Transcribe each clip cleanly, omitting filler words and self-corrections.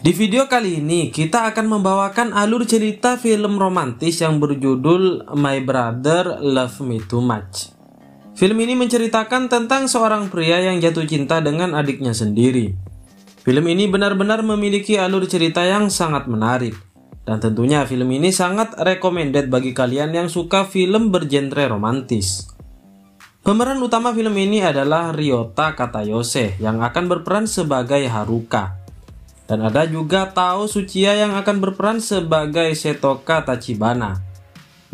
Di video kali ini kita akan membawakan alur cerita film romantis yang berjudul My Brother Love Me Too Much. Film ini menceritakan tentang seorang pria yang jatuh cinta dengan adiknya sendiri. Film ini benar-benar memiliki alur cerita yang sangat menarik. Dan tentunya film ini sangat recommended bagi kalian yang suka film bergenre romantis. Pemeran utama film ini adalah Ryota Katayose yang akan berperan sebagai Haruka. Dan ada juga Tao Tsuchiya yang akan berperan sebagai Setoka Tachibana.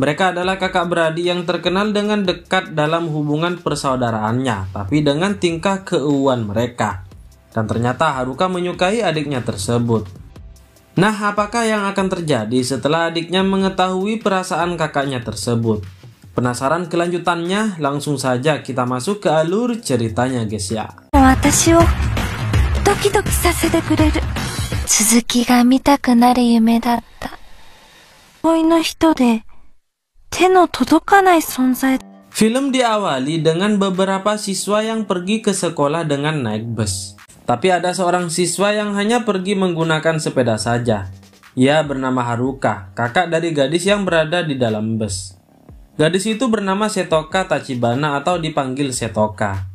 Mereka adalah kakak beradik yang terkenal dengan dekat dalam hubungan persaudaraannya, tapi dengan tingkah keuuan mereka. Dan ternyata Haruka menyukai adiknya tersebut. Nah, apakah yang akan terjadi setelah adiknya mengetahui perasaan kakaknya tersebut? Penasaran kelanjutannya? Langsung saja kita masuk ke alur ceritanya, guys ya. ドキドキさせてくれる。続きが見たくなる夢だった。恋の人で手の届かない存在。 Film diawali dengan beberapa siswa yang pergi ke sekolah dengan naik bus. Tapi ada seorang siswa yang hanya pergi menggunakan sepeda saja. Ia bernama Haruka, kakak dari gadis yang berada di dalam bus. Gadis itu bernama Setoka Tachibana atau dipanggil Setoka.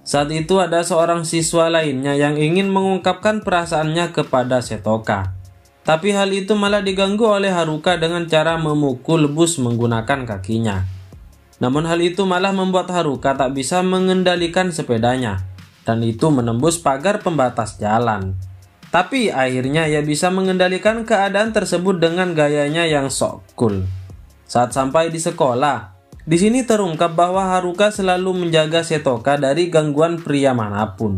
Saat itu ada seorang siswa lainnya yang ingin mengungkapkan perasaannya kepada Setoka. Tapi hal itu malah diganggu oleh Haruka dengan cara memukul bus menggunakan kakinya. Namun hal itu malah membuat Haruka tak bisa mengendalikan sepedanya. Dan itu menembus pagar pembatas jalan. Tapi akhirnya ia bisa mengendalikan keadaan tersebut dengan gayanya yang sok cool. Saat sampai di sekolah, di sini terungkap bahwa Haruka selalu menjaga Setoka dari gangguan pria manapun.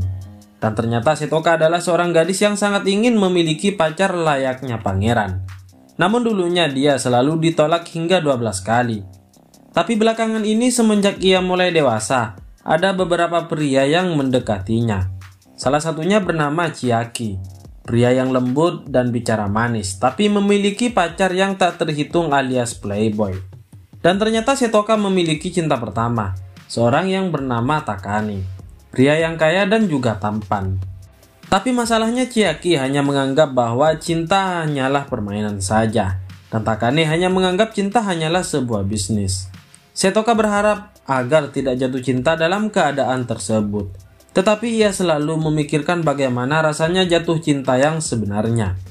Dan ternyata Setoka adalah seorang gadis yang sangat ingin memiliki pacar layaknya pangeran. Namun dulunya dia selalu ditolak hingga 12 kali. Tapi belakangan ini semenjak ia mulai dewasa, ada beberapa pria yang mendekatinya. Salah satunya bernama Chiaki, pria yang lembut dan bicara manis, tapi memiliki pacar yang tak terhitung alias playboy. Dan ternyata Setoka memiliki cinta pertama, seorang yang bernama Takane, pria yang kaya dan juga tampan. Tapi masalahnya Chiaki hanya menganggap bahwa cinta hanyalah permainan saja, dan Takane hanya menganggap cinta hanyalah sebuah bisnis. Setoka berharap agar tidak jatuh cinta dalam keadaan tersebut, tetapi ia selalu memikirkan bagaimana rasanya jatuh cinta yang sebenarnya.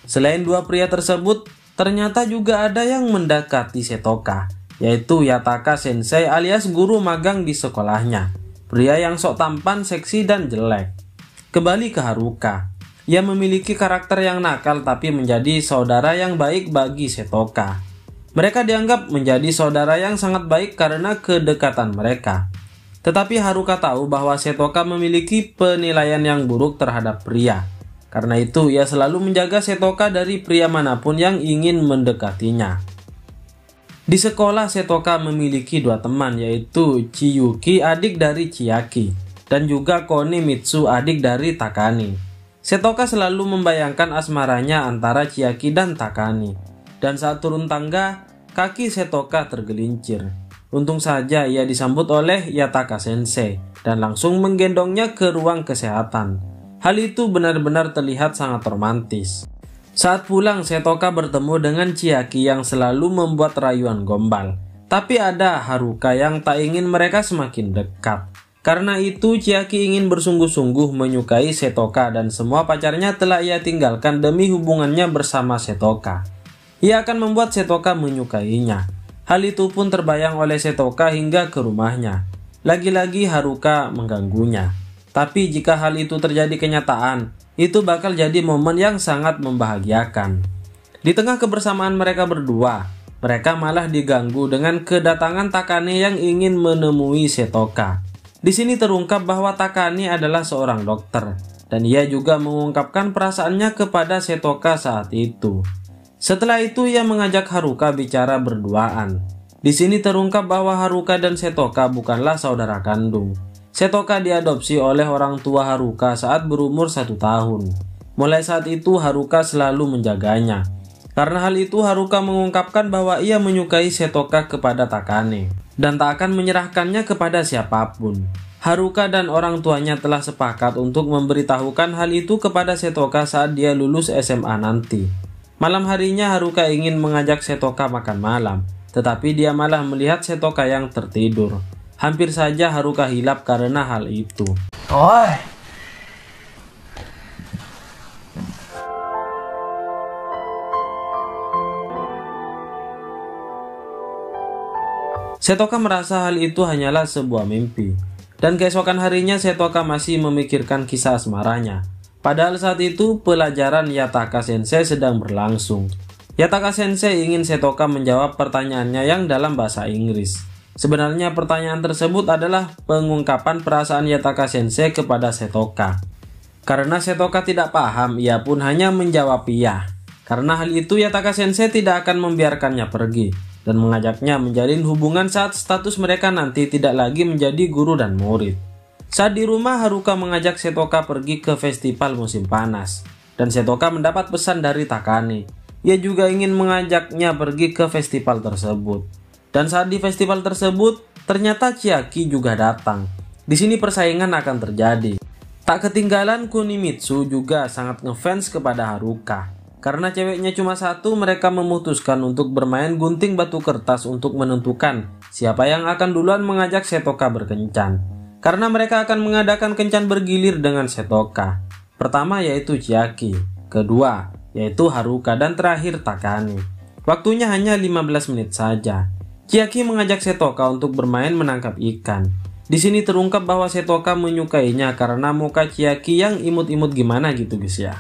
Selain dua pria tersebut, ternyata juga ada yang mendekati Setoka, yaitu Yataka Sensei alias guru magang di sekolahnya, pria yang sok tampan, seksi, dan jelek. Kembali ke Haruka, ia memiliki karakter yang nakal tapi menjadi saudara yang baik bagi Setoka. Mereka dianggap menjadi saudara yang sangat baik karena kedekatan mereka. Tetapi Haruka tahu bahwa Setoka memiliki penilaian yang buruk terhadap pria. Karena itu ia selalu menjaga Setoka dari pria manapun yang ingin mendekatinya. Di sekolah Setoka memiliki dua teman, yaitu Chiyuki, adik dari Chiaki, dan juga Konimitsu, adik dari Takane. Setoka selalu membayangkan asmaranya antara Chiaki dan Takane. Dan saat turun tangga, kaki Setoka tergelincir. Untung saja ia disambut oleh Yataka Sensei dan langsung menggendongnya ke ruang kesehatan. Hal itu benar-benar terlihat sangat romantis. Saat pulang, Setoka bertemu dengan Chiaki yang selalu membuat rayuan gombal. Tapi ada Haruka yang tak ingin mereka semakin dekat. Karena itu Chiaki ingin bersungguh-sungguh menyukai Setoka dan semua pacarnya telah ia tinggalkan demi hubungannya bersama Setoka. Ia akan membuat Setoka menyukainya. Hal itu pun terbayang oleh Setoka hingga ke rumahnya. Lagi-lagi Haruka mengganggunya. Tapi jika hal itu terjadi kenyataan, itu bakal jadi momen yang sangat membahagiakan. Di tengah kebersamaan mereka berdua, mereka malah diganggu dengan kedatangan Takane yang ingin menemui Setoka. Di sini terungkap bahwa Takane adalah seorang dokter, dan ia juga mengungkapkan perasaannya kepada Setoka saat itu. Setelah itu ia mengajak Haruka bicara berduaan. Di sini terungkap bahwa Haruka dan Setoka bukanlah saudara kandung. Setoka diadopsi oleh orang tua Haruka saat berumur 1 tahun. Mulai saat itu Haruka selalu menjaganya. Karena hal itu Haruka mengungkapkan bahwa ia menyukai Setoka kepada Takane dan tak akan menyerahkannya kepada siapapun. Haruka dan orang tuanya telah sepakat untuk memberitahukan hal itu kepada Setoka saat dia lulus SMA nanti. Malam harinya Haruka ingin mengajak Setoka makan malam, tetapi dia malah melihat Setoka yang tertidur. Hampir saja Haruka hilap karena hal itu. Oi. Setoka merasa hal itu hanyalah sebuah mimpi. Dan keesokan harinya Setoka masih memikirkan kisah asmaranya. Padahal saat itu pelajaran Yataka Sensei sedang berlangsung. Yataka Sensei ingin Setoka menjawab pertanyaannya yang dalam bahasa Inggris. Sebenarnya pertanyaan tersebut adalah pengungkapan perasaan Yataka Sensei kepada Setoka. Karena Setoka tidak paham, ia pun hanya menjawab iya. Karena hal itu Yataka Sensei tidak akan membiarkannya pergi dan mengajaknya menjalin hubungan saat status mereka nanti tidak lagi menjadi guru dan murid. Saat di rumah, Haruka mengajak Setoka pergi ke festival musim panas, dan Setoka mendapat pesan dari Takane. Ia juga ingin mengajaknya pergi ke festival tersebut. Dan saat di festival tersebut, ternyata Chiaki juga datang. Di sini persaingan akan terjadi. Tak ketinggalan Kunimitsu juga sangat ngefans kepada Haruka. Karena ceweknya cuma satu, mereka memutuskan untuk bermain gunting batu kertas untuk menentukan siapa yang akan duluan mengajak Setoka berkencan. Karena mereka akan mengadakan kencan bergilir dengan Setoka. Pertama yaitu Chiaki, kedua yaitu Haruka, dan terakhir Takane. Waktunya hanya 15 menit saja. Chiaki mengajak Setoka untuk bermain menangkap ikan. Di sini terungkap bahwa Setoka menyukainya karena muka Chiaki yang imut-imut gimana gitu guys ya.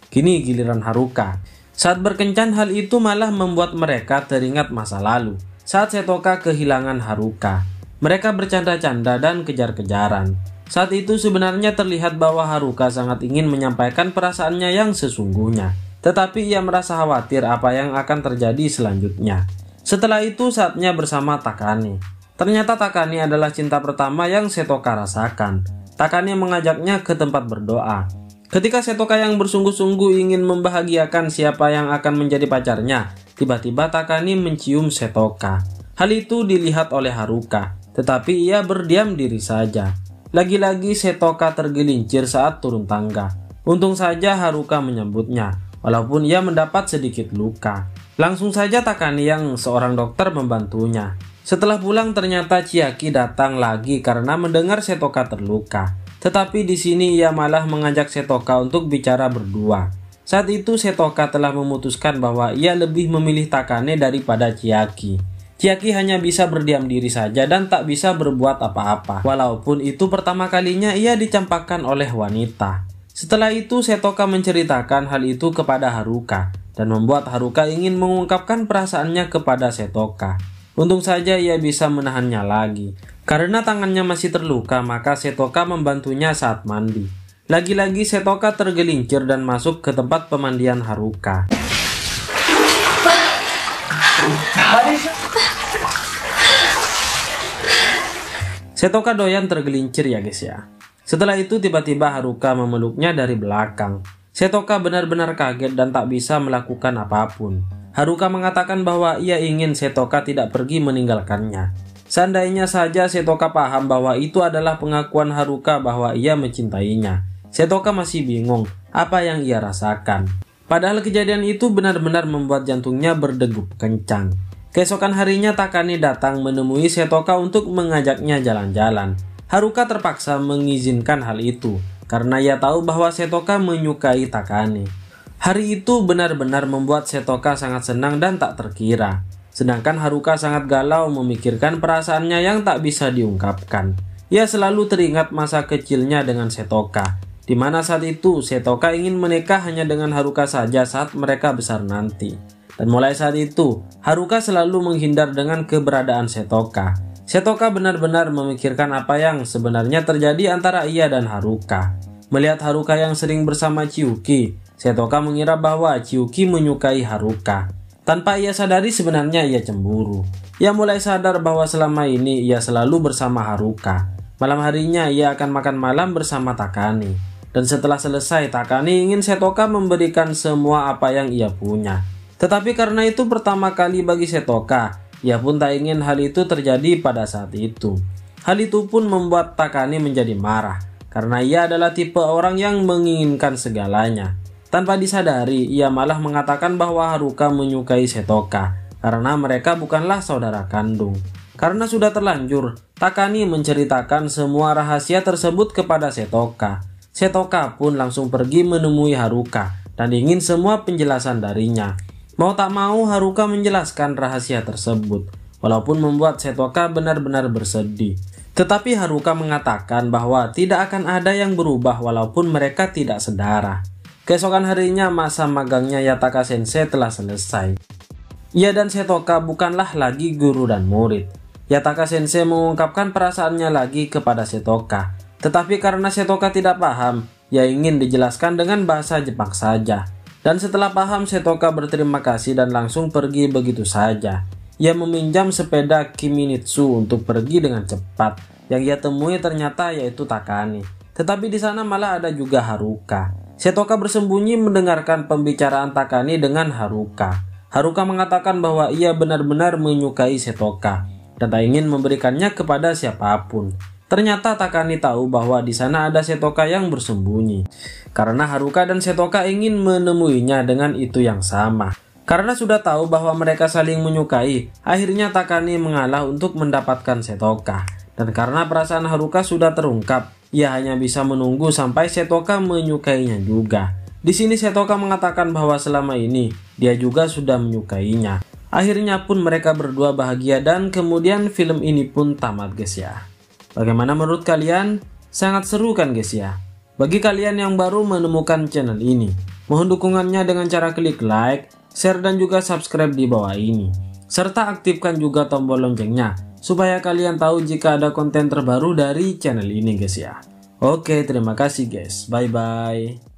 Kini giliran Haruka. Saat berkencan, hal itu malah membuat mereka teringat masa lalu. Saat Setoka kehilangan Haruka, mereka bercanda-canda dan kejar-kejaran. Saat itu sebenarnya terlihat bahwa Haruka sangat ingin menyampaikan perasaannya yang sesungguhnya. Tetapi ia merasa khawatir apa yang akan terjadi selanjutnya. Setelah itu saatnya bersama Takane. Ternyata Takane adalah cinta pertama yang Setoka rasakan. Takane mengajaknya ke tempat berdoa. Ketika Setoka yang bersungguh-sungguh ingin membahagiakan siapa yang akan menjadi pacarnya, tiba-tiba Takane mencium Setoka. Hal itu dilihat oleh Haruka, tetapi ia berdiam diri saja. Lagi-lagi Setoka tergelincir saat turun tangga. Untung saja Haruka menyambutnya, walaupun ia mendapat sedikit luka. Langsung saja Takane yang seorang dokter membantunya. Setelah pulang ternyata Chiaki datang lagi karena mendengar Setoka terluka. Tetapi di sini ia malah mengajak Setoka untuk bicara berdua. Saat itu Setoka telah memutuskan bahwa ia lebih memilih Takane daripada Chiaki. Chiaki hanya bisa berdiam diri saja dan tak bisa berbuat apa-apa. Walaupun itu pertama kalinya ia dicampakkan oleh wanita. Setelah itu Setoka menceritakan hal itu kepada Haruka dan membuat Haruka ingin mengungkapkan perasaannya kepada Setoka. Untung saja ia bisa menahannya lagi. Karena tangannya masih terluka, maka Setoka membantunya saat mandi. Lagi-lagi Setoka tergelincir dan masuk ke tempat pemandian Haruka. Setoka doyan tergelincir ya guys ya. Setelah itu tiba-tiba Haruka memeluknya dari belakang. Setoka benar-benar kaget dan tak bisa melakukan apapun. Haruka mengatakan bahwa ia ingin Setoka tidak pergi meninggalkannya. Seandainya saja Setoka paham bahwa itu adalah pengakuan Haruka bahwa ia mencintainya. Setoka masih bingung apa yang ia rasakan. Padahal kejadian itu benar-benar membuat jantungnya berdegup kencang. Keesokan harinya Takane datang menemui Setoka untuk mengajaknya jalan-jalan. Haruka terpaksa mengizinkan hal itu karena ia tahu bahwa Setoka menyukai Takane. Hari itu benar-benar membuat Setoka sangat senang dan tak terkira. Sedangkan Haruka sangat galau memikirkan perasaannya yang tak bisa diungkapkan. Ia selalu teringat masa kecilnya dengan Setoka, di mana saat itu Setoka ingin menikah hanya dengan Haruka saja saat mereka besar nanti. Dan mulai saat itu, Haruka selalu menghindar dengan keberadaan Setoka. Setoka benar-benar memikirkan apa yang sebenarnya terjadi antara ia dan Haruka. Melihat Haruka yang sering bersama Chiyuki, Setoka mengira bahwa Chiyuki menyukai Haruka. Tanpa ia sadari sebenarnya ia cemburu. Ia mulai sadar bahwa selama ini ia selalu bersama Haruka. Malam harinya ia akan makan malam bersama Takane. Dan setelah selesai, Takane ingin Setoka memberikan semua apa yang ia punya. Tetapi karena itu pertama kali bagi Setoka, ia pun tak ingin hal itu terjadi pada saat itu. Hal itu pun membuat Takane menjadi marah, karena ia adalah tipe orang yang menginginkan segalanya. Tanpa disadari, ia malah mengatakan bahwa Haruka menyukai Setoka, karena mereka bukanlah saudara kandung. Karena sudah terlanjur, Takane menceritakan semua rahasia tersebut kepada Setoka. Setoka pun langsung pergi menemui Haruka dan ingin semua penjelasan darinya. Mau tak mau Haruka menjelaskan rahasia tersebut, walaupun membuat Setoka benar-benar bersedih. Tetapi Haruka mengatakan bahwa tidak akan ada yang berubah walaupun mereka tidak sedara. Keesokan harinya masa magangnya Yataka Sensei telah selesai. Ia dan Setoka bukanlah lagi guru dan murid. Yataka Sensei mengungkapkan perasaannya lagi kepada Setoka. Tetapi karena Setoka tidak paham, ia ingin dijelaskan dengan bahasa Jepang saja. Dan setelah paham, Setoka berterima kasih dan langsung pergi begitu saja. Ia meminjam sepeda Kiminitsu untuk pergi dengan cepat. Yang ia temui ternyata yaitu Takane. Tetapi di sana malah ada juga Haruka. Setoka bersembunyi mendengarkan pembicaraan Takane dengan Haruka. Haruka mengatakan bahwa ia benar-benar menyukai Setoka dan tak ingin memberikannya kepada siapapun. Ternyata Takane tahu bahwa di sana ada Setoka yang bersembunyi. Karena Haruka dan Setoka ingin menemuinya dengan itu yang sama. Karena sudah tahu bahwa mereka saling menyukai, akhirnya Takane mengalah untuk mendapatkan Setoka. Dan karena perasaan Haruka sudah terungkap, ia hanya bisa menunggu sampai Setoka menyukainya juga. Di sini Setoka mengatakan bahwa selama ini dia juga sudah menyukainya. Akhirnya pun mereka berdua bahagia dan kemudian film ini pun tamat guys ya. Bagaimana menurut kalian? Sangat seru kan guys ya? Bagi kalian yang baru menemukan channel ini, mohon dukungannya dengan cara klik like, share dan juga subscribe di bawah ini. Serta aktifkan juga tombol loncengnya, supaya kalian tahu jika ada konten terbaru dari channel ini guys ya. Oke, terima kasih guys. Bye bye.